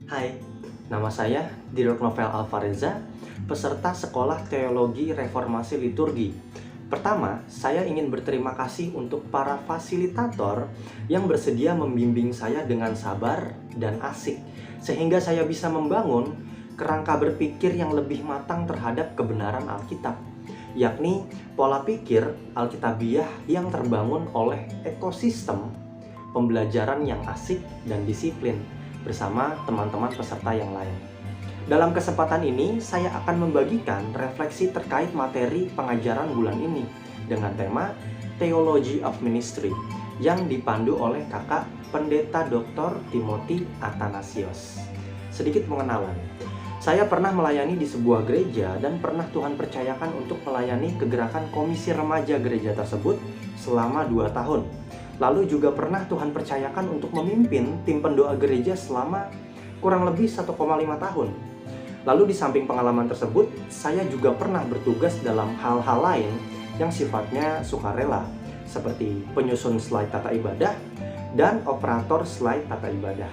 Hai, nama saya Dirk Novel Alvareza, peserta Sekolah Teologi Reformasi Liturgi. Pertama, saya ingin berterima kasih untuk para fasilitator yang bersedia membimbing saya dengan sabar dan asik, sehingga saya bisa membangun kerangka berpikir yang lebih matang terhadap kebenaran Alkitab, yakni pola pikir Alkitabiah yang terbangun oleh ekosistem pembelajaran yang asik dan disiplin bersama teman-teman peserta yang lain. Dalam kesempatan ini, saya akan membagikan refleksi terkait materi pengajaran bulan ini dengan tema Theology of Ministry yang dipandu oleh Kakak Pendeta Dr. Timothy Athanasios. Sedikit pengenalan. Saya pernah melayani di sebuah gereja dan pernah Tuhan percayakan untuk melayani kegerakan komisi remaja gereja tersebut selama 2 tahun. Lalu juga pernah Tuhan percayakan untuk memimpin tim pendoa gereja selama kurang lebih 1,5 tahun. Lalu di samping pengalaman tersebut, saya juga pernah bertugas dalam hal-hal lain yang sifatnya sukarela, seperti penyusun slide tata ibadah dan operator slide tata ibadah.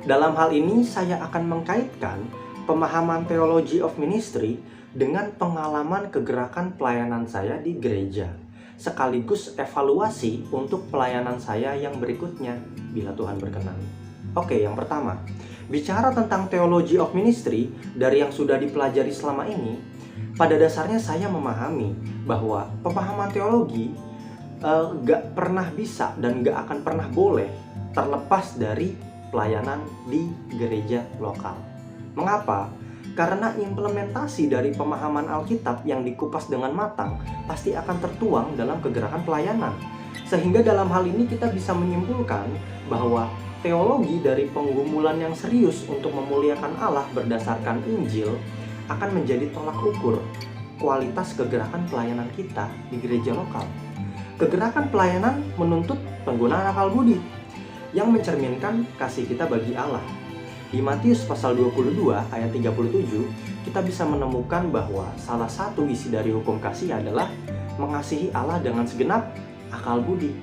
Dalam hal ini, saya akan mengkaitkan pemahaman Theology of Ministry dengan pengalaman kegerakan pelayanan saya di gereja, sekaligus evaluasi untuk pelayanan saya yang berikutnya, bila Tuhan berkenan. Oke, yang pertama, bicara tentang Theology of Ministry dari yang sudah dipelajari selama ini, pada dasarnya saya memahami bahwa pemahaman teologi gak pernah bisa dan gak akan pernah boleh terlepas dari pelayanan di gereja lokal. Mengapa? Karena implementasi dari pemahaman Alkitab yang dikupas dengan matang pasti akan tertuang dalam kegerakan pelayanan. Sehingga dalam hal ini kita bisa menyimpulkan bahwa teologi dari penggumulan yang serius untuk memuliakan Allah berdasarkan Injil akan menjadi tolak ukur kualitas kegerakan pelayanan kita di gereja lokal. Kegerakan pelayanan menuntut penggunaan akal budi yang mencerminkan kasih kita bagi Allah. Di Matius pasal 22 ayat 37, kita bisa menemukan bahwa salah satu isi dari hukum kasih adalah mengasihi Allah dengan segenap akal budi.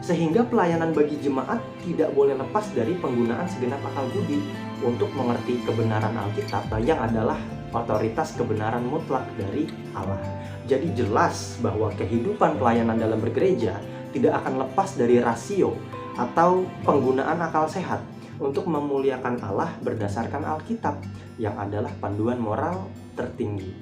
Sehingga pelayanan bagi jemaat tidak boleh lepas dari penggunaan segenap akal budi untuk mengerti kebenaran Alkitab yang adalah otoritas kebenaran mutlak dari Allah. Jadi jelas bahwa kehidupan pelayanan dalam bergereja tidak akan lepas dari rasio atau penggunaan akal sehat untuk memuliakan Allah berdasarkan Alkitab yang adalah panduan moral tertinggi.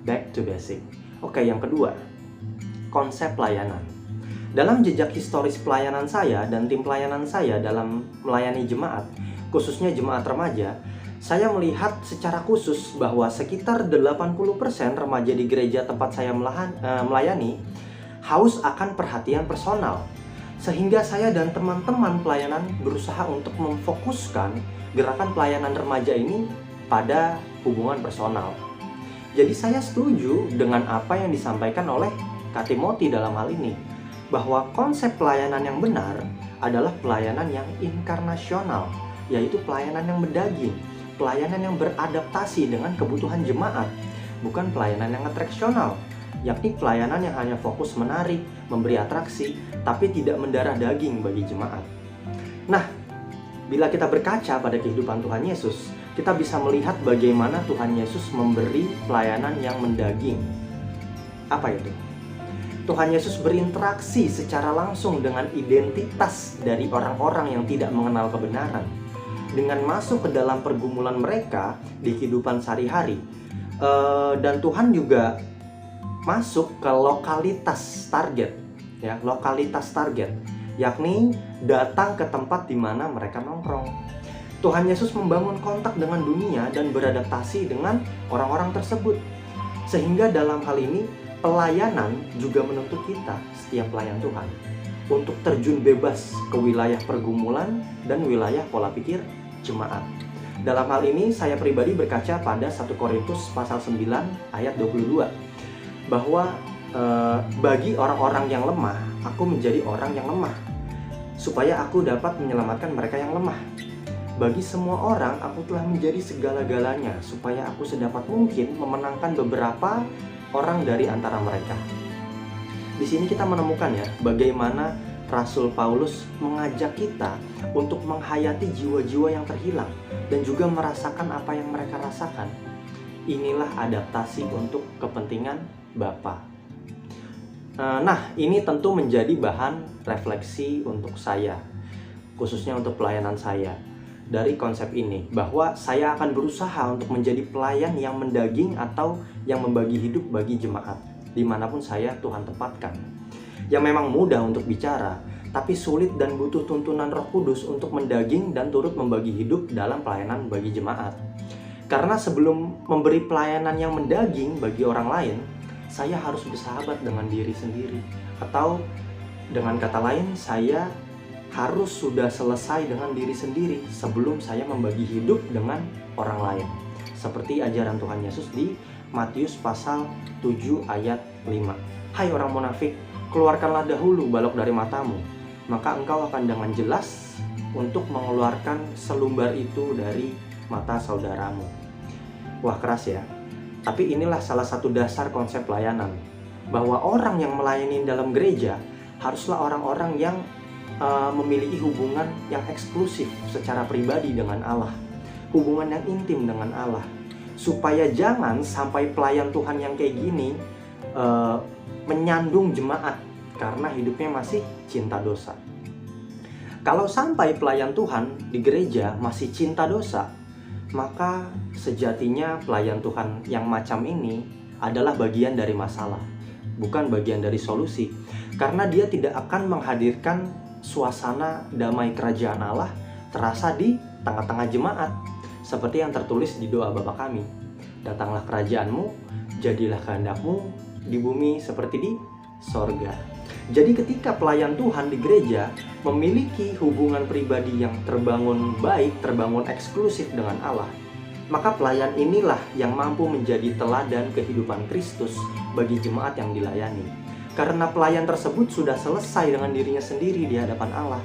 Back to basic. Oke, yang kedua, konsep pelayanan. Dalam jejak historis pelayanan saya dan tim pelayanan saya dalam melayani jemaat, khususnya jemaat remaja, saya melihat secara khusus bahwa sekitar 80% remaja di gereja tempat saya melayani haus akan perhatian personal. Sehingga saya dan teman-teman pelayanan berusaha untuk memfokuskan gerakan pelayanan remaja ini pada hubungan personal. Jadi saya setuju dengan apa yang disampaikan oleh Kak Timothy dalam hal ini, bahwa konsep pelayanan yang benar adalah pelayanan yang inkarnasional, yaitu pelayanan yang mendaging, pelayanan yang beradaptasi dengan kebutuhan jemaat, bukan pelayanan yang atraksional, yakni pelayanan yang hanya fokus menarik, memberi atraksi, tapi tidak mendarah daging bagi jemaat. Nah, bila kita berkaca pada kehidupan Tuhan Yesus, kita bisa melihat bagaimana Tuhan Yesus memberi pelayanan yang mendaging. Apa itu? Tuhan Yesus berinteraksi secara langsung dengan identitas dari orang-orang yang tidak mengenal kebenaran, dengan masuk ke dalam pergumulan mereka di kehidupan sehari-hari. Dan Tuhan juga masuk ke lokalitas target, yakni datang ke tempat di mana mereka nongkrong. Tuhan Yesus membangun kontak dengan dunia dan beradaptasi dengan orang-orang tersebut. Sehingga dalam hal ini pelayanan juga menuntut kita, setiap pelayan Tuhan, untuk terjun bebas ke wilayah pergumulan dan wilayah pola pikir jemaat. Dalam hal ini saya pribadi berkaca pada 1 Korintus pasal 9 ayat 22. Bahwa bagi orang-orang yang lemah, aku menjadi orang yang lemah, supaya aku dapat menyelamatkan mereka yang lemah. Bagi semua orang, aku telah menjadi segala-galanya, supaya aku sedapat mungkin memenangkan beberapa orang dari antara mereka. Di sini kita menemukan bagaimana Rasul Paulus mengajak kita untuk menghayati jiwa-jiwa yang terhilang dan juga merasakan apa yang mereka rasakan. Inilah adaptasi untuk kepentingan Bapa. Nah, ini tentu menjadi bahan refleksi untuk saya, khususnya untuk pelayanan saya. Dari konsep ini, bahwa saya akan berusaha untuk menjadi pelayan yang mendaging atau yang membagi hidup bagi jemaat, dimanapun saya Tuhan tempatkan. Yang memang mudah untuk bicara, tapi sulit dan butuh tuntunan Roh Kudus untuk mendaging dan turut membagi hidup dalam pelayanan bagi jemaat. Karena sebelum memberi pelayanan yang mendaging bagi orang lain, saya harus bersahabat dengan diri sendiri. Atau dengan kata lain, saya harus sudah selesai dengan diri sendiri sebelum saya membagi hidup dengan orang lain. Seperti ajaran Tuhan Yesus di Matius pasal 7 ayat 5. Hai orang munafik, keluarkanlah dahulu balok dari matamu, maka engkau akan dengan jelas untuk mengeluarkan selumbar itu dari mata saudaramu. Wah, keras ya. Tapi inilah salah satu dasar konsep pelayanan, bahwa orang yang melayani dalam gereja haruslah orang-orang yang memiliki hubungan yang eksklusif secara pribadi dengan Allah, hubungan yang intim dengan Allah, supaya jangan sampai pelayan Tuhan yang kayak gini menyandung jemaat karena hidupnya masih cinta dosa. Kalau sampai pelayan Tuhan di gereja masih cinta dosa, maka sejatinya pelayan Tuhan yang macam ini adalah bagian dari masalah, bukan bagian dari solusi, karena dia tidak akan menghadirkan suasana damai kerajaan Allah terasa di tengah-tengah jemaat, seperti yang tertulis di doa Bapa kami. Datanglah kerajaanmu, jadilah kehendakmu di bumi seperti di sorga. Jadi ketika pelayan Tuhan di gereja memiliki hubungan pribadi yang terbangun baik, terbangun eksklusif dengan Allah, maka pelayan inilah yang mampu menjadi teladan kehidupan Kristus bagi jemaat yang dilayani. Karena pelayan tersebut sudah selesai dengan dirinya sendiri di hadapan Allah.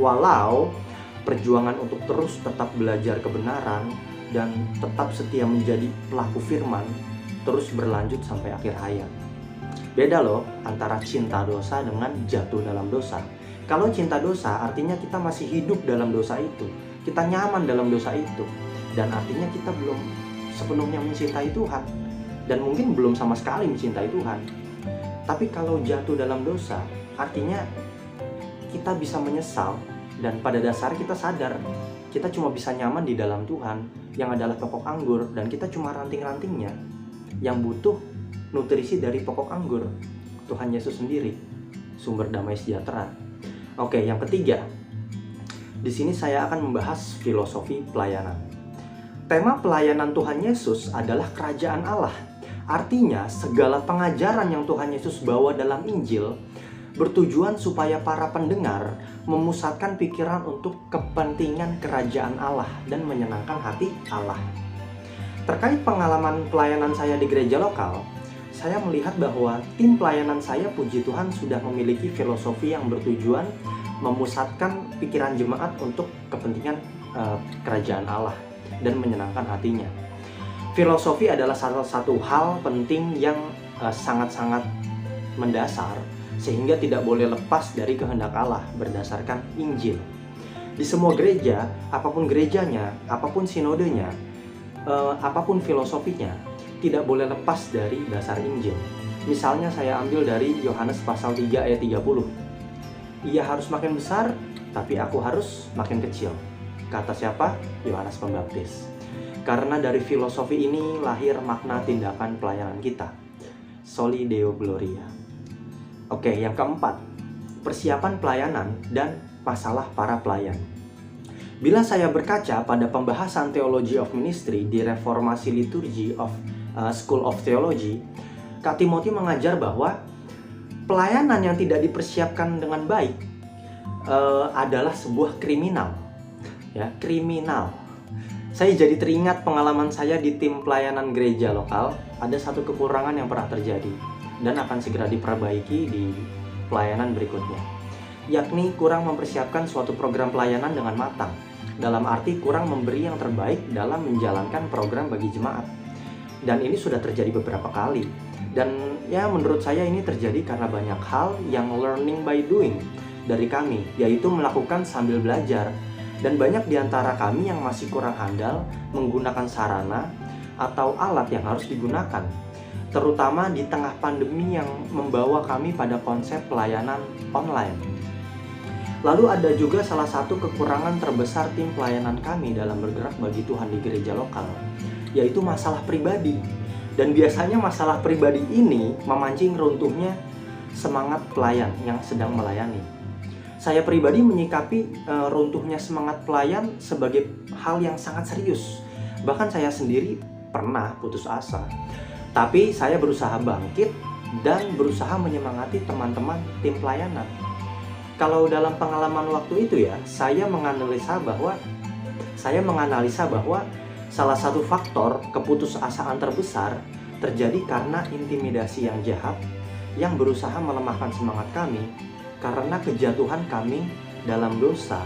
Walau perjuangan untuk terus tetap belajar kebenaran dan tetap setia menjadi pelaku firman terus berlanjut sampai akhir hayat. Beda loh antara cinta dosa dengan jatuh dalam dosa. Kalau cinta dosa artinya kita masih hidup dalam dosa itu, kita nyaman dalam dosa itu, dan artinya kita belum sepenuhnya mencintai Tuhan, dan mungkin belum sama sekali mencintai Tuhan. Tapi kalau jatuh dalam dosa, artinya kita bisa menyesal, dan pada dasar kita sadar kita cuma bisa nyaman di dalam Tuhan yang adalah pokok anggur, dan kita cuma ranting-rantingnya yang butuh nutrisi dari pokok anggur, Tuhan Yesus sendiri, sumber damai sejahtera. Oke, yang ketiga, di sini saya akan membahas filosofi pelayanan. Tema pelayanan Tuhan Yesus adalah kerajaan Allah. Artinya, segala pengajaran yang Tuhan Yesus bawa dalam Injil bertujuan supaya para pendengar memusatkan pikiran untuk kepentingan kerajaan Allah dan menyenangkan hati Allah. Terkait pengalaman pelayanan saya di gereja lokal, saya melihat bahwa tim pelayanan saya, puji Tuhan, sudah memiliki filosofi yang bertujuan memusatkan pikiran jemaat untuk kepentingan kerajaan Allah dan menyenangkan hatinya. Filosofi adalah salah satu hal penting yang sangat-sangat mendasar, sehingga tidak boleh lepas dari kehendak Allah berdasarkan Injil. Di semua gereja, apapun gerejanya, apapun sinodenya, apapun filosofinya, tidak boleh lepas dari dasar Injil. Misalnya saya ambil dari Yohanes pasal 3 ayat 30. Ia harus makin besar, tapi aku harus makin kecil. Kata siapa? Yohanes Pembaptis. Karena dari filosofi ini lahir makna tindakan pelayanan kita. Soli Deo Gloria. Oke, yang keempat, persiapan pelayanan dan masalah para pelayan. Bila saya berkaca pada pembahasan Theology of Ministry di Reformasi Liturgy of School of Theology, Kak Timothy mengajar bahwa pelayanan yang tidak dipersiapkan dengan baik adalah sebuah kriminal. Ya, kriminal. Saya jadi teringat pengalaman saya di tim pelayanan gereja lokal. Ada satu kekurangan yang pernah terjadi dan akan segera diperbaiki di pelayanan berikutnya, yakni kurang mempersiapkan suatu program pelayanan dengan matang. Dalam arti kurang memberi yang terbaik dalam menjalankan program bagi jemaat. Dan ini sudah terjadi beberapa kali. Dan ya, menurut saya ini terjadi karena banyak hal yang learning by doing. dari kami, yaitu melakukan sambil belajar. Dan banyak di antara kami yang masih kurang handal menggunakan sarana atau alat yang harus digunakan, terutama di tengah pandemi yang membawa kami pada konsep pelayanan online. Lalu ada juga salah satu kekurangan terbesar tim pelayanan kami dalam bergerak bagi Tuhan di gereja lokal, yaitu masalah pribadi. Dan biasanya masalah pribadi ini memancing runtuhnya semangat pelayan yang sedang melayani. Saya pribadi menyikapi runtuhnya semangat pelayan sebagai hal yang sangat serius. Bahkan saya sendiri pernah putus asa. Tapi saya berusaha bangkit dan berusaha menyemangati teman-teman tim pelayanan. Kalau dalam pengalaman waktu itu ya, saya menganalisa bahwa salah satu faktor keputusasaan terbesar terjadi karena intimidasi yang jahat yang berusaha melemahkan semangat kami karena kejatuhan kami dalam dosa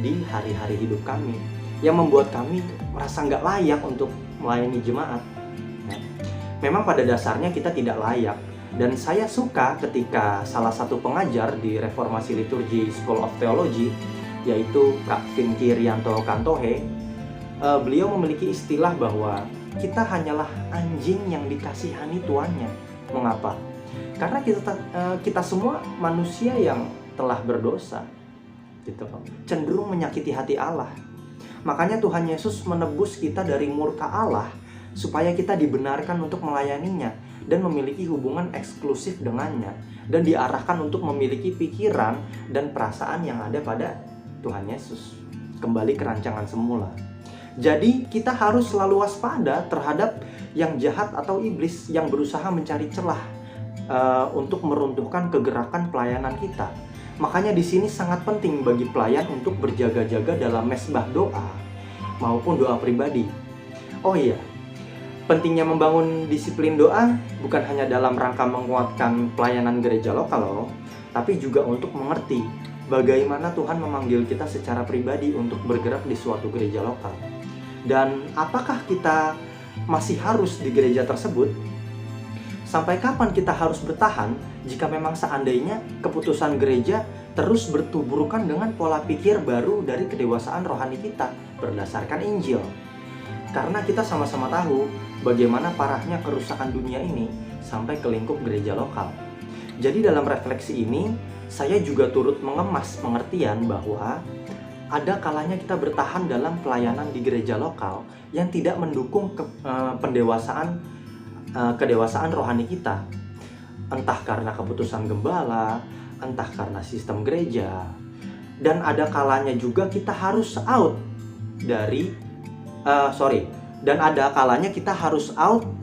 di hari-hari hidup kami yang membuat kami merasa nggak layak untuk melayani jemaat. Memang pada dasarnya kita tidak layak, dan saya suka ketika salah satu pengajar di Reformasi Liturgi School of Theology, yaitu Kak Vinky Rianto Kantohe, beliau memiliki istilah bahwa kita hanyalah anjing yang dikasihani tuannya. Mengapa? Karena kita semua manusia yang telah berdosa, gitu, cenderung menyakiti hati Allah. Makanya Tuhan Yesus menebus kita dari murka Allah supaya kita dibenarkan untuk melayaninya dan memiliki hubungan eksklusif dengannya, dan diarahkan untuk memiliki pikiran dan perasaan yang ada pada Tuhan Yesus, kembali ke rancangan semula. Jadi kita harus selalu waspada terhadap yang jahat atau iblis yang berusaha mencari celah untuk meruntuhkan kegerakan pelayanan kita. Makanya di sini sangat penting bagi pelayan untuk berjaga-jaga dalam mesbah doa maupun doa pribadi. Oh iya, pentingnya membangun disiplin doa bukan hanya dalam rangka menguatkan pelayanan gereja lokal loh, tapi juga untuk mengerti bagaimana Tuhan memanggil kita secara pribadi untuk bergerak di suatu gereja lokal. Dan apakah kita masih harus di gereja tersebut? Sampai kapan kita harus bertahan jika memang seandainya keputusan gereja terus bertuburukan dengan pola pikir baru dari kedewasaan rohani kita berdasarkan Injil? Karena kita sama-sama tahu bagaimana parahnya kerusakan dunia ini sampai ke lingkup gereja lokal. Jadi dalam refleksi ini, saya juga turut mengemas pengertian bahwa ada kalanya kita bertahan dalam pelayanan di gereja lokal yang tidak mendukung kedewasaan rohani kita. Entah karena keputusan gembala, entah karena sistem gereja. Dan ada kalanya juga kita harus out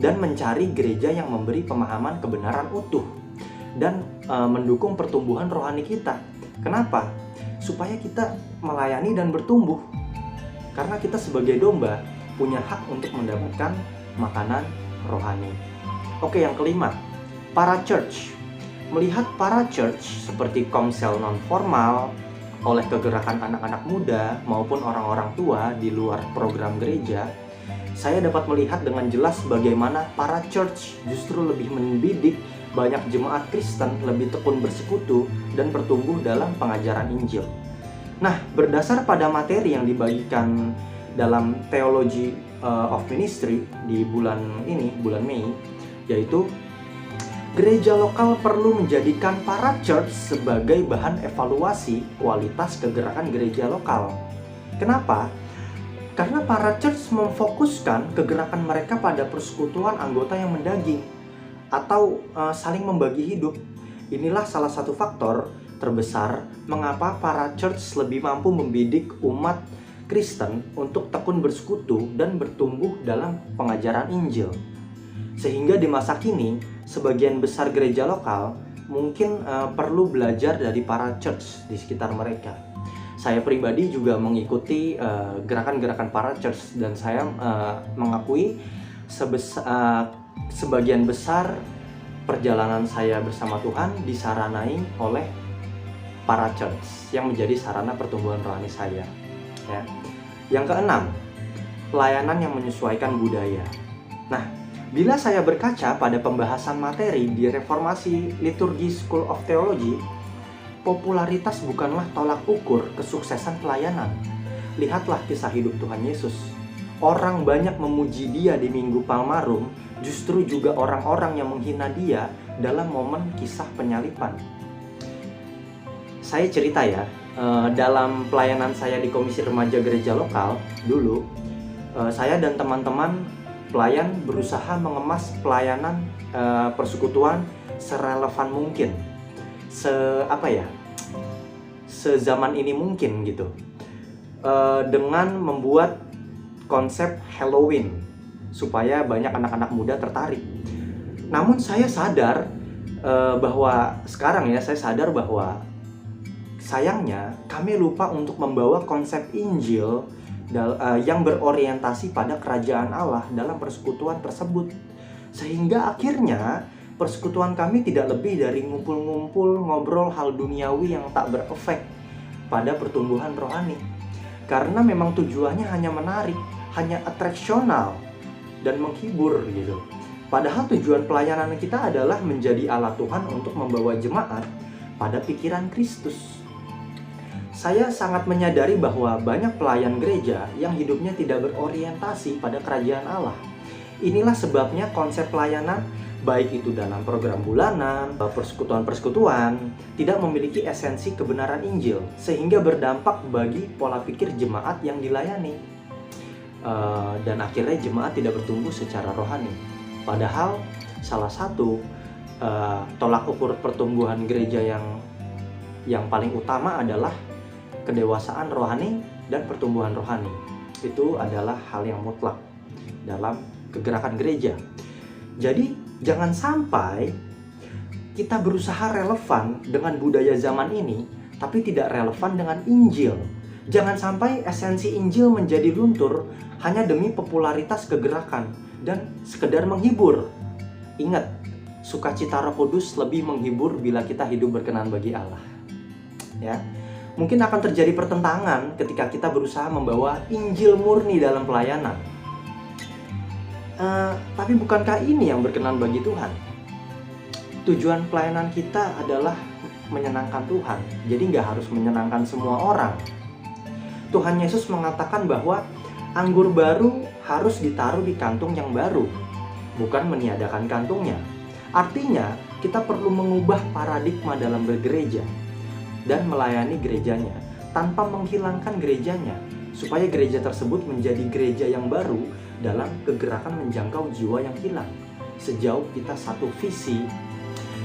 dan mencari gereja yang memberi pemahaman kebenaran utuh dan mendukung pertumbuhan rohani kita. Kenapa? Supaya kita melayani dan bertumbuh. Karena kita sebagai domba punya hak untuk mendapatkan makanan rohani. Oke, yang kelima, para church. Melihat para church seperti komsel non-formal oleh kegerakan anak-anak muda maupun orang-orang tua di luar program gereja, saya dapat melihat dengan jelas bagaimana para church justru lebih mendidik banyak jemaat Kristen lebih tekun bersekutu dan bertumbuh dalam pengajaran Injil. Nah, berdasar pada materi yang dibagikan dalam Theology of Ministry di bulan Mei, yaitu gereja lokal perlu menjadikan para church sebagai bahan evaluasi kualitas kegerakan gereja lokal. Kenapa? Karena para church memfokuskan kegerakan mereka pada persekutuan anggota yang mendaging atau saling membagi hidup. Inilah salah satu faktor terbesar mengapa para church lebih mampu membidik umat Kristen untuk tekun bersekutu dan bertumbuh dalam pengajaran Injil. Sehingga di masa kini, sebagian besar gereja lokal mungkin perlu belajar dari para church di sekitar mereka. Saya pribadi juga mengikuti gerakan-gerakan para church, dan saya mengakui sebagian besar perjalanan saya bersama Tuhan disaranai oleh para church yang menjadi sarana pertumbuhan rohani saya. Ya. Yang keenam, pelayanan yang menyesuaikan budaya. Nah, bila saya berkaca pada pembahasan materi di Reformasi Liturgi School of Theology, popularitas bukanlah tolak ukur kesuksesan pelayanan. Lihatlah kisah hidup Tuhan Yesus. Orang banyak memuji dia di Minggu Palmarum, justru juga orang-orang yang menghina dia dalam momen kisah penyaliban. Saya cerita ya, dalam pelayanan saya di Komisi Remaja Gereja Lokal, dulu saya dan teman-teman pelayan berusaha mengemas pelayanan persekutuan serelevan mungkin, sezaman ini mungkin gitu, dengan membuat konsep Halloween supaya banyak anak-anak muda tertarik. Namun saya sadar bahwa sayangnya kami lupa untuk membawa konsep Injil yang berorientasi pada kerajaan Allah dalam persekutuan tersebut, sehingga akhirnya persekutuan kami tidak lebih dari ngumpul-ngumpul ngobrol hal duniawi yang tak berefek pada pertumbuhan rohani, karena memang tujuannya hanya menarik, hanya atraksional dan menghibur gitu. Padahal tujuan pelayanan kita adalah menjadi alat Tuhan untuk membawa jemaat pada pikiran Kristus. Saya sangat menyadari bahwa banyak pelayan gereja yang hidupnya tidak berorientasi pada kerajaan Allah. Inilah sebabnya konsep pelayanan, baik itu dalam program bulanan, persekutuan-persekutuan, tidak memiliki esensi kebenaran Injil, sehingga berdampak bagi pola pikir jemaat yang dilayani. Dan akhirnya jemaat tidak bertumbuh secara rohani. Padahal salah satu tolak ukur pertumbuhan gereja yang paling utama adalah kedewasaan rohani dan pertumbuhan rohani. Itu adalah hal yang mutlak dalam kegerakan gereja. Jadi jangan sampai kita berusaha relevan dengan budaya zaman ini, tapi tidak relevan dengan Injil. Jangan sampai esensi Injil menjadi luntur hanya demi popularitas kegerakan dan sekedar menghibur. Ingat, sukacita Roh Kudus lebih menghibur bila kita hidup berkenan bagi Allah. Ya. Mungkin akan terjadi pertentangan ketika kita berusaha membawa Injil murni dalam pelayanan. Tapi bukankah ini yang berkenan bagi Tuhan? Tujuan pelayanan kita adalah menyenangkan Tuhan. Jadi nggak harus menyenangkan semua orang. Tuhan Yesus mengatakan bahwa anggur baru harus ditaruh di kantung yang baru, bukan meniadakan kantungnya. Artinya, kita perlu mengubah paradigma dalam bergereja dan melayani gerejanya tanpa menghilangkan gerejanya, supaya gereja tersebut menjadi gereja yang baru dalam kegerakan menjangkau jiwa yang hilang. Sejauh kita satu visi.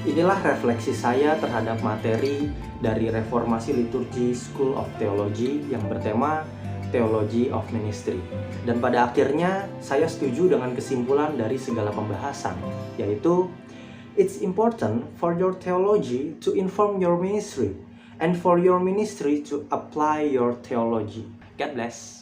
Inilah refleksi saya terhadap materi dari Reformasi Liturgi School of Theology yang bertema Theology of Ministry. Dan pada akhirnya saya setuju dengan kesimpulan dari segala pembahasan, yaitu it's important for your theology to inform your ministry, and for your ministry to apply your theology. God bless.